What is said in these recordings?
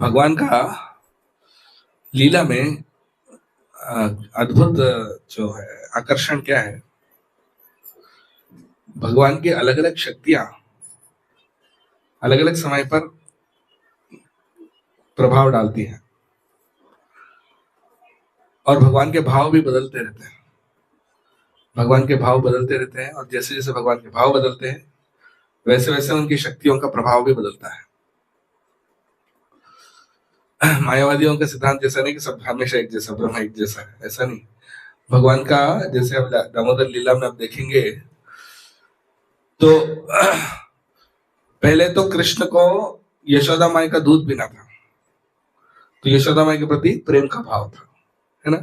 भगवान का लीला में अद्भुत जो है आकर्षण क्या है, भगवान की अलग अलग शक्तियां अलग अलग समय पर प्रभाव डालती हैं और भगवान के भाव भी बदलते रहते हैं। भगवान के भाव बदलते रहते हैं और जैसे जैसे भगवान के भाव बदलते हैं वैसे वैसे उनकी शक्तियों का प्रभाव भी बदलता है। मायावादियों का सिद्धांत जैसा नहीं कि सब हमेशा एक जैसा, ब्रह्म एक जैसा है, ऐसा नहीं। भगवान का जैसे अब दामोदर लीला में आप देखेंगे तो पहले तो कृष्ण को यशोदा माई का दूध पीना था, तो यशोदा माई के प्रति प्रेम का भाव था, है ना।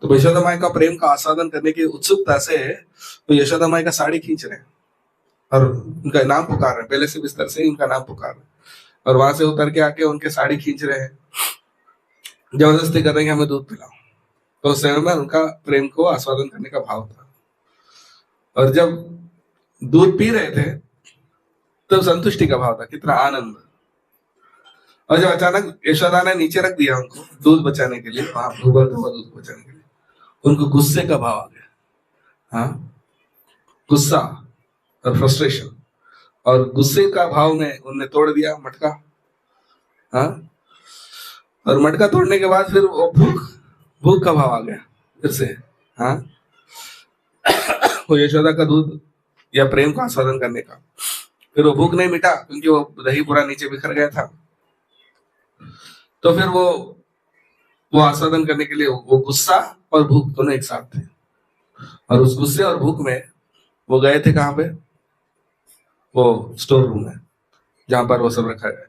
तो यशोदा माई का प्रेम का आस्वादन करने की उत्सुकता से तो यशोदा माई का साड़ी खींच रहे हैं और उनका नाम पुकार रहे हैं, पहले से बिस्तर से उनका नाम पुकार रहे हैं और वहां से उतर के आके उनके साड़ी खींच रहे हैं, जबरदस्ती कर रहे हैं कि हमें दूध पिलाओ। तो उस समय में उनका प्रेम को आस्वादन करने का भाव था। और जब दूध पी रहे थे तब संतुष्टि का भाव था, कितना आनंद। और जब अचानक यशोदा ने नीचे रख दिया उनको दूध बचाने के लिए, वहां दूध बचाने के लिए, उनको गुस्से का भाव आ गया। हाँ, गुस्सा और फ्रस्ट्रेशन, और गुस्से का भाव में उनने तोड़ दिया मटका। हाँ, और मटका तोड़ने के बाद फिर वो भूख का भाव आ गया फिर से। हाँ, वो यशोदा का दूध या प्रेम का आस्वादन करने का, फिर वो भूख नहीं मिटा क्योंकि वो दही पूरा नीचे बिखर गया था। तो फिर वो आस्वादन करने के लिए वो गुस्सा और भूख दोनों एक साथ थे, और उस गुस्से और भूख में वो गए थे कहां पे, वो स्टोर रूम में जहां पर वो सब रखा गया।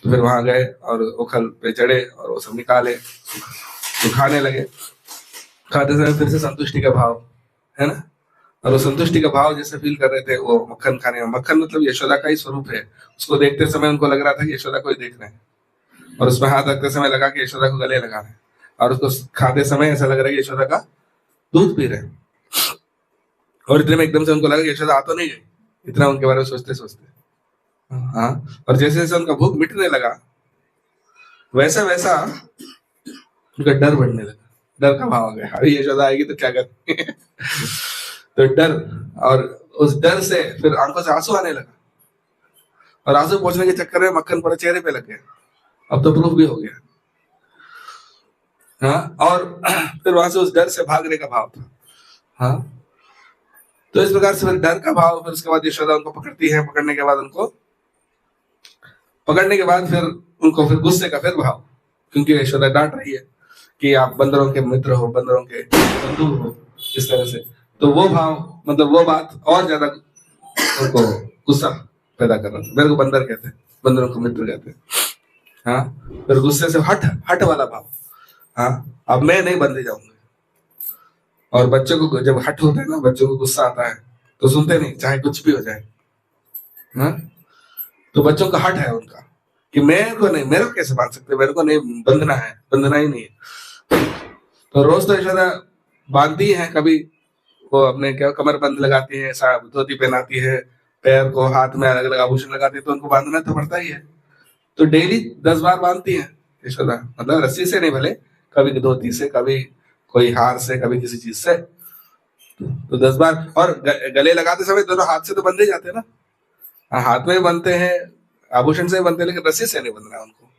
तो फिर वहां गए और उखल पे चढ़े और वो सब निकाले तो खाने लगे। खाते समय फिर से संतुष्टि का भाव, है ना। और वो संतुष्टि का भाव जैसे फील कर रहे थे वो मक्खन खाने में, मक्खन मतलब यशोदा का ही स्वरूप है। उसको देखते समय उनको लग रहा था कि यशोदा को ही देख रहे हैं, और उसमें हाथ रखते समय लगा कि यशोदा को गले लगा रहे हैं, और उसको खाते समय ऐसा लग रहा है कि यशोदा का दूध पी रहे हैं। और इतने में एकदम से उनको लगा कि यशोदा आ तो नहीं गई, इतना उनके बारे में सोचते सोचते। हाँ, और जैसे जैसे उनका भूख मिटने लगा वैसा वैसा उनका डर बढ़ने लगा, डर का भाव आ गया, अभी यशोदा आएगी तो क्या करेंगे। तो डर, और उस डर से फिर आंखों से आंसू आने लगा, और आंसू पहुंचने के चक्कर में मक्खन पूरा चेहरे पे लग गया। अब तो प्रूफ भी हो गया। हाँ, और फिर वहां से उस डर से भागने का भाव था। हाँ, तो इस प्रकार से फिर डर का भाव, फिर उसके बाद यशोदा उनको पकड़ती है, पकड़ने के बाद फिर उनको फिर गुस्से का फिर भाव, क्योंकि यशोदा डांट रही है कि आप बंदरों के मित्र हो, बंदरों के बंधु हो, इस तरह से। तो वो भाव, मतलब वो बात और ज्यादा उनको गुस्सा पैदा कर रहा था। मेरे को बंदर कहते हैं, बंदरों को मित्र कहते हैं। हाँ, फिर गुस्से से हट वाला भाव। हाँ, अब मैं नहीं बंधे जाऊंगा। और बच्चों को जब हट होता है ना, बच्चों को गुस्सा आता है तो सुनते नहीं, चाहे कुछ भी हो जाए। हाँ, तो बच्चों का हट है उनका कि मेरे को कैसे बांध सकते, मेरे को नहीं बंधना है, बंधना ही नहीं है। तो रोज तो यशोदा बांधती है, कभी वो अपने क्या कमर बंद लगाती है, धोती पहनाती है, पैर को हाथ में अलग अलग आभूषण लगाती है, तो उनको बांधना तो पड़ता ही है। तो डेली 10 बार बांधती है यशोदा, मतलब रस्सी से नहीं, भले कभी धोती से, कभी कोई हार से, कभी किसी चीज से। तो 10 बार, और गले लगाते समय दोनों हाथ से तो बंधे जाते हैं ना, हाथ में बनते हैं, आभूषण से बनते हैं, लेकिन रस्सी से नहीं बंधना उनको,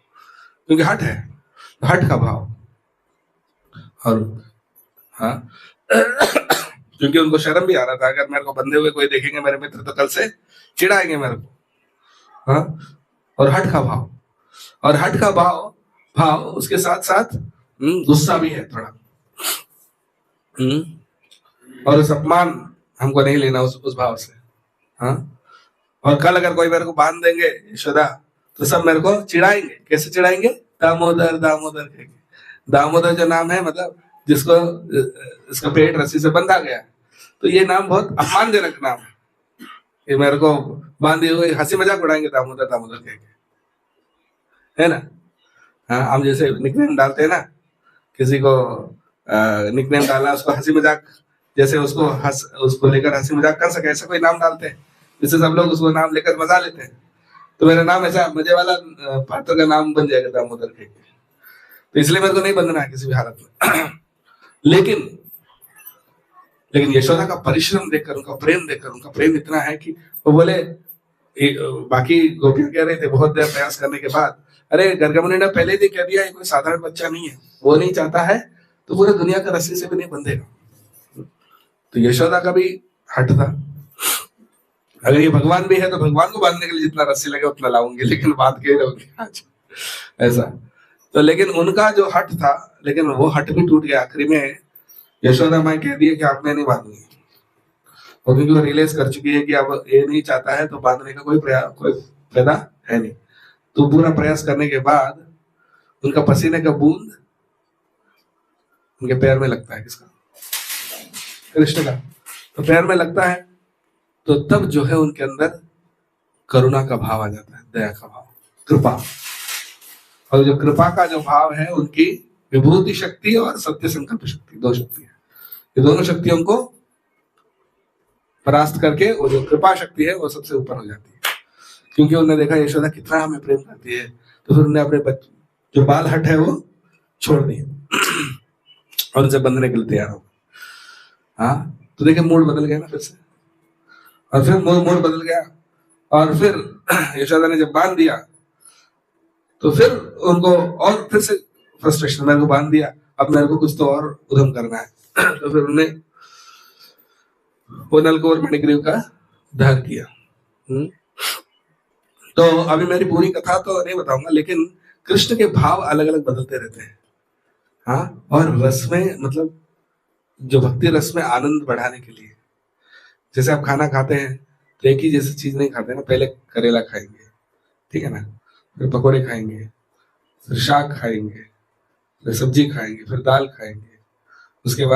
क्योंकि हट है, हट का भाव। और हाँ, क्योंकि उनको शर्म भी आ रहा था, अगर मेरे को बंधे हुए कोई देखेंगे मेरे मित्र तो कल से चिढ़ाएंगे मेरे को। हाँ, और हट का भाव, और हट का भाव उसके साथ साथ गुस्सा भी है थोड़ा। और उस अपमान हमको नहीं लेना उस भाव से। हाँ, और कल अगर कोई मेरे को बांध देंगे यशोदा तो सब मेरे को चिढ़ाएंगे। कैसे चिढ़ाएंगे? दामोदर दामोदर कहेंगे। दामोदर जो नाम है, मतलब जिसको इसका पेट रस्सी से बंधा गया, तो ये नाम बहुत अपमानजनक नाम है। ये मेरे को बांधे हुए हंसी मजाक उड़ाएंगे दामोदर दामोदर कहेंगे, है ना। हाँ, हम जैसे निकनेम डालते हैं ना, किसी को निकनेम डाला, उसको हंसी मजाक, जैसे उसको लेकर हंसी मजाक कर सके, ऐसा कोई नाम डालते हैं जिससे सब लोग उसको नाम लेकर मजा लेते हैं। तो मेरा नाम ऐसा मजे वाला पात्र का नाम बन जाएगा दामोदर के, तो इसलिए मेरे को नहीं बंधना है किसी भी हालत में। लेकिन लेकिन यशोदा का परिश्रम देखकर, उनका प्रेम देखकर, उनका प्रेम इतना है कि वो बोले, बाकी गोपियां कह रहे थे बहुत देर प्रयास करने के बाद, अरे गर्गा मुनि ने पहले ही कह दिया ये कोई साधारण बच्चा नहीं है, वो नहीं चाहता है तो पूरे दुनिया का रस्सी से भी नहीं बंधेगा। तो यशोदा का भी हट था, अगर ये भगवान भी है तो भगवान को बांधने के लिए जितना रस्सी लगे उतना लाऊंगी, लेकिन बात के रहोगे आज ऐसा। तो लेकिन उनका जो हट था, लेकिन वो हट भी टूट गया आखिरी में। यशोदा माई कह दिए कि आप मैं नहीं बांधूंगी, और क्योंकि वो रियलाइज कर चुकी है कि अब ये नहीं चाहता है तो बांधने का कोई फायदा है नहीं। तो पूरा प्रयास करने के बाद उनका पसीने का बूंद उनके पैर में लगता है, किसका? कृष्ण का। तो पैर में लगता है तो तब जो है उनके अंदर करुणा का भाव आ जाता है, दया का भाव, कृपा। और जो कृपा का जो भाव है, उनकी विभूति शक्ति और सत्य संकल्प शक्ति, दो शक्ति है, ये दोनों शक्तियों को परास्त करके वो जो कृपा शक्ति है वो सबसे ऊपर हो जाती है। क्योंकि उन्होंने देखा यशोदा कितना हमें प्रेम करती है, तो फिर उन्होंने अपने बच्चे जो बाल हट है वो छोड़ दिए और उनसे बंधने के लिए तैयार हो। हाँ, तो देखिए मूड बदल गया ना फिर से, और फिर मूड बदल गया, और फिर यशोदा ने जब बांध दिया तो फिर उनको और फिर से फ्रस्ट्रेशन, मेरे को बांध दिया, अब मेरे को कुछ तो और उद्यम करना है। तो फिर उन्होंने वो नल को और मणिग्रीव का उद्धार किया। तो अभी मेरी पूरी कथा तो नहीं बताऊंगा, लेकिन कृष्ण के भाव अलग अलग बदलते रहते हैं। हाँ, और रस में, मतलब जो भक्ति रस में आनंद बढ़ाने के लिए, जैसे आप खाना खाते हैं तो एक ही जैसी चीज नहीं खाते ना, पहले करेला खाएंगे, ठीक है ना, फिर पकोड़े खाएंगे, फिर शाक खाएंगे, फिर सब्जी खाएंगे, फिर दाल खाएंगे, उसके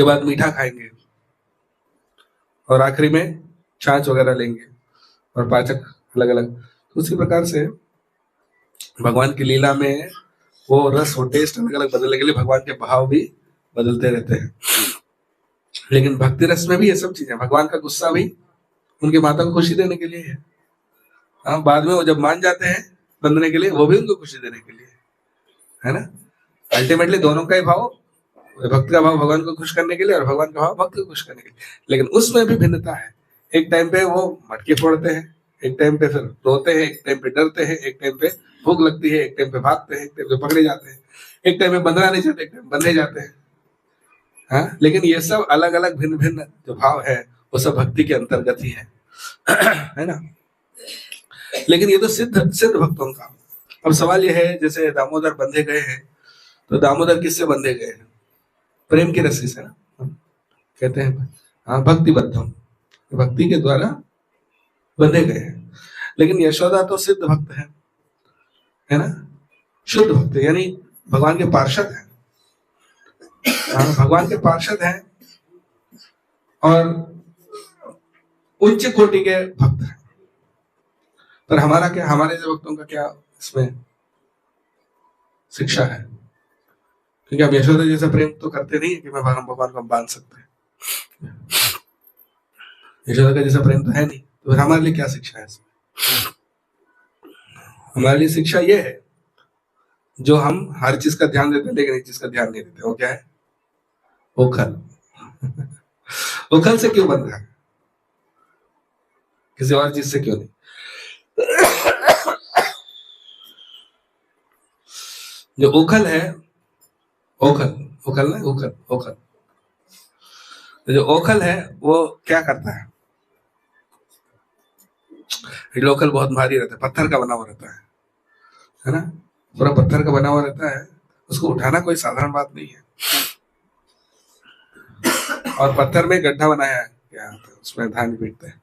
बाद मीठा खाएंगे, और आखिरी में छाछ वगैरह लेंगे, और पाचक अलग अलग। तो उसी प्रकार से भगवान की लीला में वो रस, वो टेस्ट अलग अलग बदलने के लिए भगवान के भाव भी बदलते रहते हैं। लेकिन भक्ति रस में भी ये सब चीजें, भगवान का गुस्सा भी उनके माता को खुशी देने के लिए है। हाँ, बाद में वो जब मान जाते हैं बंधने के लिए, वो भी उनको खुशी देने के लिए है ना। अल्टीमेटली दोनों का ही भाव, भक्ति का भाव भगवान को खुश करने के लिए और भगवान का भाव भक्त को खुश करने के लिए, लेकिन उसमें भी भिन्नता है। एक टाइम पे वो मटके फोड़ते हैं, एक टाइम पे फिर रोते हैं, एक टाइम पे डरते हैं, एक टाइम पे भूख लगती है, एक टाइम पे भागते हैं, एक टाइम पे पकड़े जाते हैं, एक टाइम पे बंधना नहीं चाहते, एक टाइम बंधे जाते हैं। हाँ, लेकिन ये सब अलग अलग भिन्न भिन्न जो भाव है वो सब भक्ति के अंतर्गत ही है ना। लेकिन ये तो सिद्ध सिद्ध भक्तों का। अब सवाल ये है, जैसे दामोदर बंधे गए हैं, तो दामोदर किससे बंधे गए हैं? प्रेम की रस्सी से ना, कहते हैं हाँ, भक्ति बद्धम, भक्ति के द्वारा बंधे गए हैं। लेकिन यशोदा तो सिद्ध भक्त है ना, शुद्ध भक्त, यानी भगवान के पार्षद हैं। भगवान के पार्षद हैं और उच्च कोटि के भक्त हैं। पर हमारा क्या, हमारे जो भक्तों का क्या इसमें शिक्षा है? क्योंकि अब यशोदा जैसा प्रेम तो करते नहीं है कि मैं भगवान को बांध सकते हैं। यशोदा का जैसा प्रेम तो है नहीं, तो हमारे लिए क्या शिक्षा है इसमें? हमारे लिए शिक्षा ये है, जो हम हर चीज का ध्यान देते हैं लेकिन एक चीज का ध्यान नहीं देते, वो क्या है? ओखल। ओखल से क्यों बन रहा है, किसी और चीज से क्यों नहीं? जो ओखल है, ओखल ना, ओखल, जो ओखल है वो क्या करता है? ओखल बहुत भारी रहता है, पत्थर का बना हुआ रहता है ना, पूरा पत्थर का बना हुआ रहता है, उसको उठाना कोई साधारण बात नहीं है। और पत्थर में गड्ढा बनाया है क्या, उसमें धान पीटते हैं,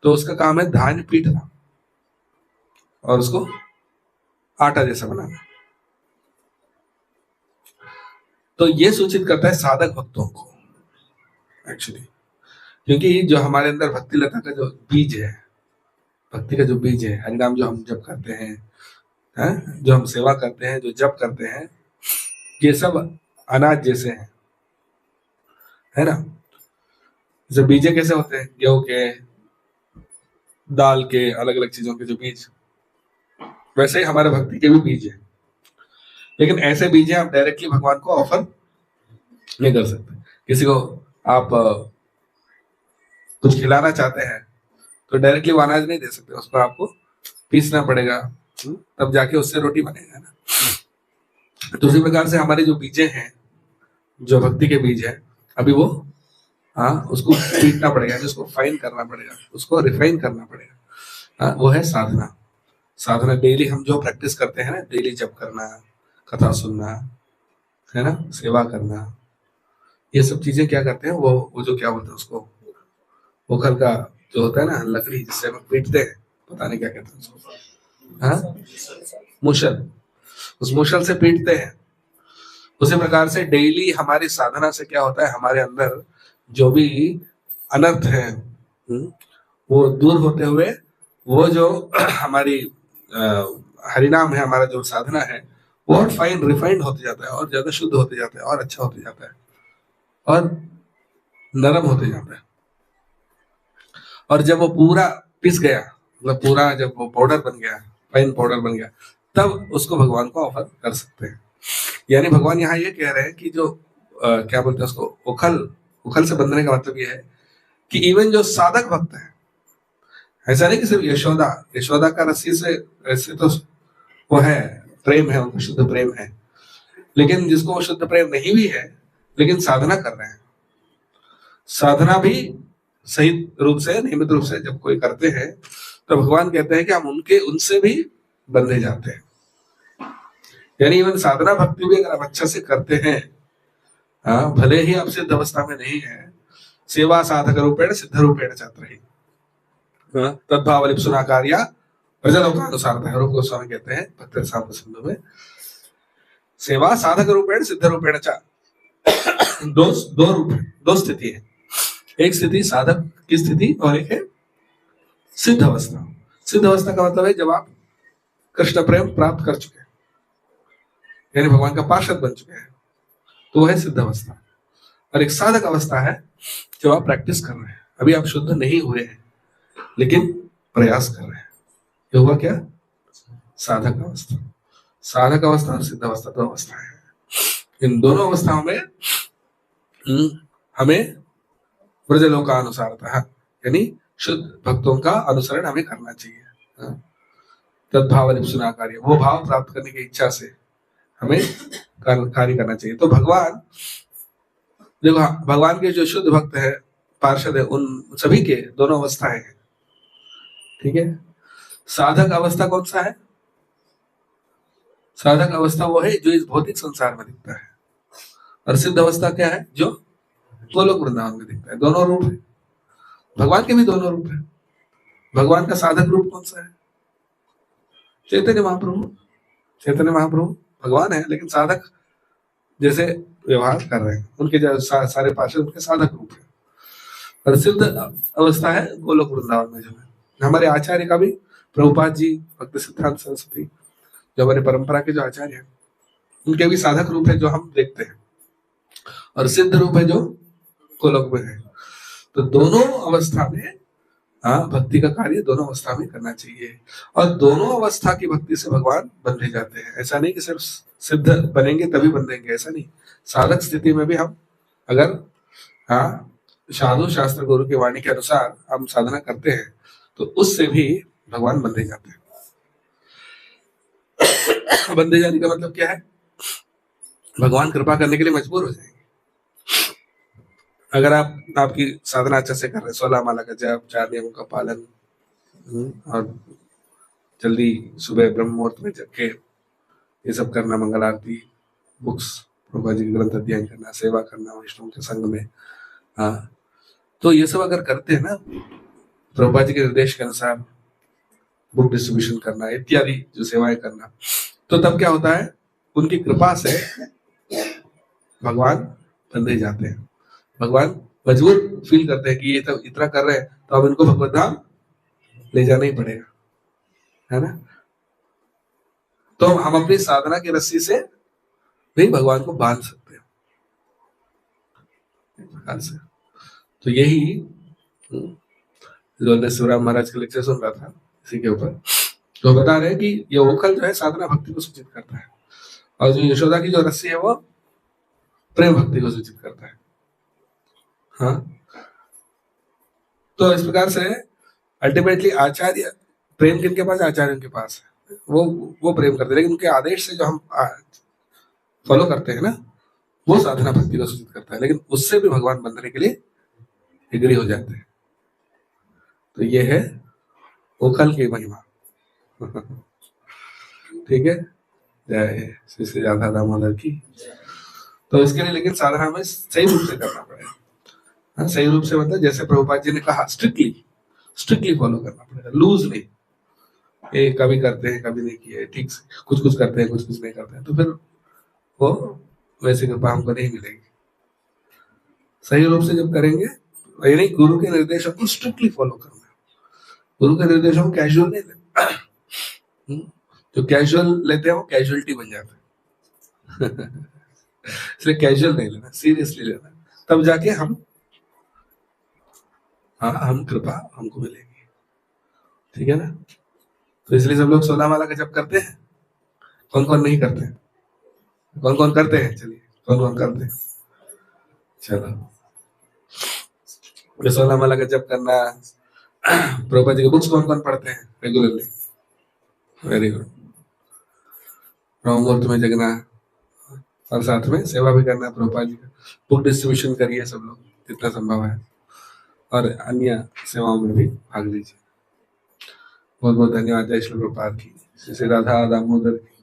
तो उसका काम है धान पीटना और उसको आटा जैसा बनाना। तो ये सूचित करता है साधक भक्तों को एक्चुअली, क्योंकि जो हमारे अंदर भक्ति लता का जो बीज है, भक्ति का जो बीज है, हरिनाम जो हम जप करते हैं, जो हम सेवा करते हैं, जो जप करते हैं, ये सब अनाज जैसे हैं, है ना। जैसे बीजे कैसे होते हैं, गेहूं के, दाल के, अलग अलग चीजों के जो बीज, वैसे ही हमारे भक्ति के भी बीज है। लेकिन ऐसे बीज हैं आप डायरेक्टली भगवान को ऑफर नहीं कर सकते। किसी को आप कुछ खिलाना चाहते हैं तो डायरेक्टली वो अनाज नहीं दे सकते, उसको आपको पीसना पड़ेगा, तब जाके उससे रोटी बनेगा ना। तो उसी प्रकार से हमारे जो बीजे हैं, जो भक्ति के बीज है, अभी वो, हाँ, उसको पीटना पड़ेगा, उसको फाइन करना पड़ेगा, उसको रिफाइन करना पड़ेगा। हाँ, वो है साधना। साधना डेली हम जो प्रैक्टिस करते हैं ना, डेली जप करना, कथा सुनना, है ना, सेवा करना, ये सब चीजें क्या करते हैं, वो जो क्या बोलते हैं उसको, ओखल का जो होता है ना लकड़ी जिससे हम पीटते हैं, पता नहीं क्या कहते हैं उसको, हाँ, मुशल, उस मुशल से पीटते हैं। उसी प्रकार से डेली हमारी साधना से क्या होता है, हमारे अंदर जो भी अनर्थ है वो दूर होते हुए, वो जो हमारी हरिनाम है, हमारा जो साधना है, वो और फाइन रिफाइंड होते जाता है, और ज्यादा शुद्ध होते जाता है, और अच्छा होते जाता है, और नरम होते जाता है। और जब वो पूरा पिस गया, मतलब पूरा जब वो पाउडर बन गया, फाइन पाउडर बन गया, तब उसको भगवान को ऑफर कर सकते हैं। यानी भगवान यहाँ ये कह रहे हैं कि जो क्या बोलते हैं उसको, उखल, उखल से बंधने का मतलब ये है कि इवन जो साधक भक्त है, ऐसा नहीं कि सिर्फ यशोदा, यशोदा का रस्सी से ऐसे तो वो है, प्रेम है, उनका शुद्ध प्रेम है, लेकिन जिसको वो शुद्ध प्रेम नहीं भी है, लेकिन साधना कर रहे हैं, साधना भी सही रूप से, नियमित रूप से जब कोई करते हैं, तो भगवान कहते हैं कि हम उनके, उनसे भी बंधे जाते हैं। यानी इवन साधना भक्ति भी अगर आप अच्छा से करते हैं, हाँ, भले ही आप सिद्ध अवस्था में नहीं है, सेवा साधक रूपेण सिद्ध रूपेण चात्र, तद्भाव लिप्सुना कार्या प्रजलोकानुसार, रूप गोस्वामी कहते हैं भक्त साम्य सिंधु में, सेवा साधक रूपेण सिद्ध रूपेण चा, दो रूप है, दो स्थिति है। एक स्थिति साधक की स्थिति और एक है सिद्ध अवस्था। सिद्ध अवस्था का मतलब है जब आप कृष्ण प्रेम प्राप्त कर चुके हैं, यानी भगवान का पार्षद बन चुके हैं, तो वह है सिद्ध अवस्था। और एक साधक अवस्था है जब आप प्रैक्टिस कर रहे हैं, अभी आप शुद्ध नहीं हुए हैं लेकिन प्रयास कर रहे हैं, ये हुआ क्या, साधक अवस्था। साधक अवस्था और सिद्ध अवस्था दो अवस्था है। इन दोनों अवस्थाओं में हमें ब्रजलोकानुसारतः, यानी शुद्ध भक्तों का अनुसरण हमें करना चाहिए। तद्भाव लिप्सुना कार्य, वो भाव प्राप्त करने की इच्छा से हमें कार्य करना चाहिए। तो भगवान, देखो, भगवान के जो शुद्ध भक्त है, पार्षद है, उन सभी के दोनों अवस्थाएं हैं, ठीक है। साधक अवस्था कौन सा है, साधक अवस्था वो है जो इस भौतिक संसार में दिखता है, और सिद्ध अवस्था क्या है, जो गोलोक वृंदावन में दिखता है। दोनों रूप है, भगवान के भी दोनों रूप है। भगवान का साधक रूप कौन सा है, चैतन्य महाप्रभु। चैतन्य महाप्रभु भगवान है, लेकिन साधक जैसे व्यवहार कर रहे हैं, उनके जो सारे पार्षद उनके साधक रूप है। और सिद्ध अवस्था है गोलोक वृंदावन में, जो है हमारे आचार्य का भी, प्रभुपाद जी, भक्त सिद्धांत सरस्वती, जो हमारे परंपरा के जो आचार्य हैं, उनके भी साधक रूप है जो हम देखते हैं, और सिद्ध रूप है जो गोलोक में है। तो दोनों अवस्था में, हाँ, भक्ति का कार्य दोनों अवस्था में करना चाहिए, और दोनों अवस्था की भक्ति से भगवान बंधे जाते हैं। ऐसा नहीं कि सिर्फ सिद्ध बनेंगे तभी बंधेंगे, ऐसा नहीं। साधक स्थिति में भी हम अगर, हाँ, साधु शास्त्र गुरु की वाणी के अनुसार हम साधना करते हैं, तो उससे भी भगवान बंधे जाते हैं। बंधे जाने का मतलब क्या है, भगवान कृपा करने के लिए मजबूर हो जाएंगे। अगर आप, आपकी साधना अच्छा से कर रहे हैं, 16 माला का जप, 4 नियमों का पालन, और जल्दी सुबह ब्रह्म मुहूर्त में जग के ये सब करना, मंगल आरती, बुक्स, प्रभुपाद जी के ग्रंथ अध्ययन करना, सेवा करना वैष्णव के संग में, हाँ, तो ये सब अगर करते हैं ना, प्रभुपाद जी के निर्देश के अनुसार बुक डिस्ट्रीब्यूशन करना इत्यादि जो सेवाएं करना, तो तब क्या होता है, उनकी कृपा से भगवान बंधे जाते हैं। भगवान मजबूर फील करते हैं कि ये तो इतना कर रहे हैं, तो अब इनको भगवत धाम ले जाना ही पड़ेगा, है ना। तो हम अपनी साधना की रस्सी से भी भगवान को बांध सकते हैं, प्रकार से। तो यही जो शिवराम महाराज के लेक्चर सुन रहा था इसी के ऊपर, तो बता रहे हैं कि ये ओखल जो है साधना भक्ति को सूचित करता है, और जो यशोदा की जो रस्सी है वो प्रेम भक्ति को सूचित करता है। हाँ, तो इस प्रकार से अल्टीमेटली आचार्य प्रेम किनके पास, आचार्यों के पास है, वो प्रेम करते हैं, लेकिन उनके आदेश से जो हम फॉलो करते हैं ना, वो साधना भक्ति को सूचित करता है, लेकिन उससे भी भगवान बनने के लिए एग्री हो जाते हैं। तो ये है ओखल की महिमा। ठीक है, जय श्री श्री राधा दामोदर की। तो इसके लिए लेकिन साधना हमें सही रूप से करना पड़ेगा। हाँ, सही रूप से मतलब जैसे प्रभुपाद जी ने कहा, स्ट्रिक्टली फॉलो करना पड़ेगा, लूज नहीं। ये कभी करते हैं कभी नहीं किए, ठीक से कुछ कुछ करते हैं कुछ कुछ नहीं करते हैं, तो फिर वो वैसे कृपा हमको नहीं मिलेगी। सही रूप से जब करेंगे, यानी गुरु के निर्देशों को स्ट्रिक्टली फॉलो करना, गुरु के निर्देशों को कैजुअल नहीं लेना। जो कैजुअल लेते हैं वो कैजुअलिटी बन जाता है। इसलिए कैजुअल नहीं लेना, सीरियसली लेना, तब जाके हम कृपा हमको मिलेगी। ठीक है ना? तो इसलिए सब लोग 16 माला का जप करते हैं। कौन कौन नहीं करते हैं? कौन कौन करते हैं? चलिए, कौन कौन करते हैं? चलो, 16 माला का जप करना। प्रभुपाद जी के बुक्स कौन कौन पढ़ते हैं रेगुलरली? Very good. ब्रह्म में जगना और साथ में सेवा भी करना। प्रभुपाद जी का बुक डिस्ट्रीब्यूशन करिए सब लोग जितना संभव है, और अन्य सेवाओं में भी भाग लीजिए। बहुत बहुत धन्यवाद। जय श्री प्रभुपाद की, श्री राधा दामोदर की।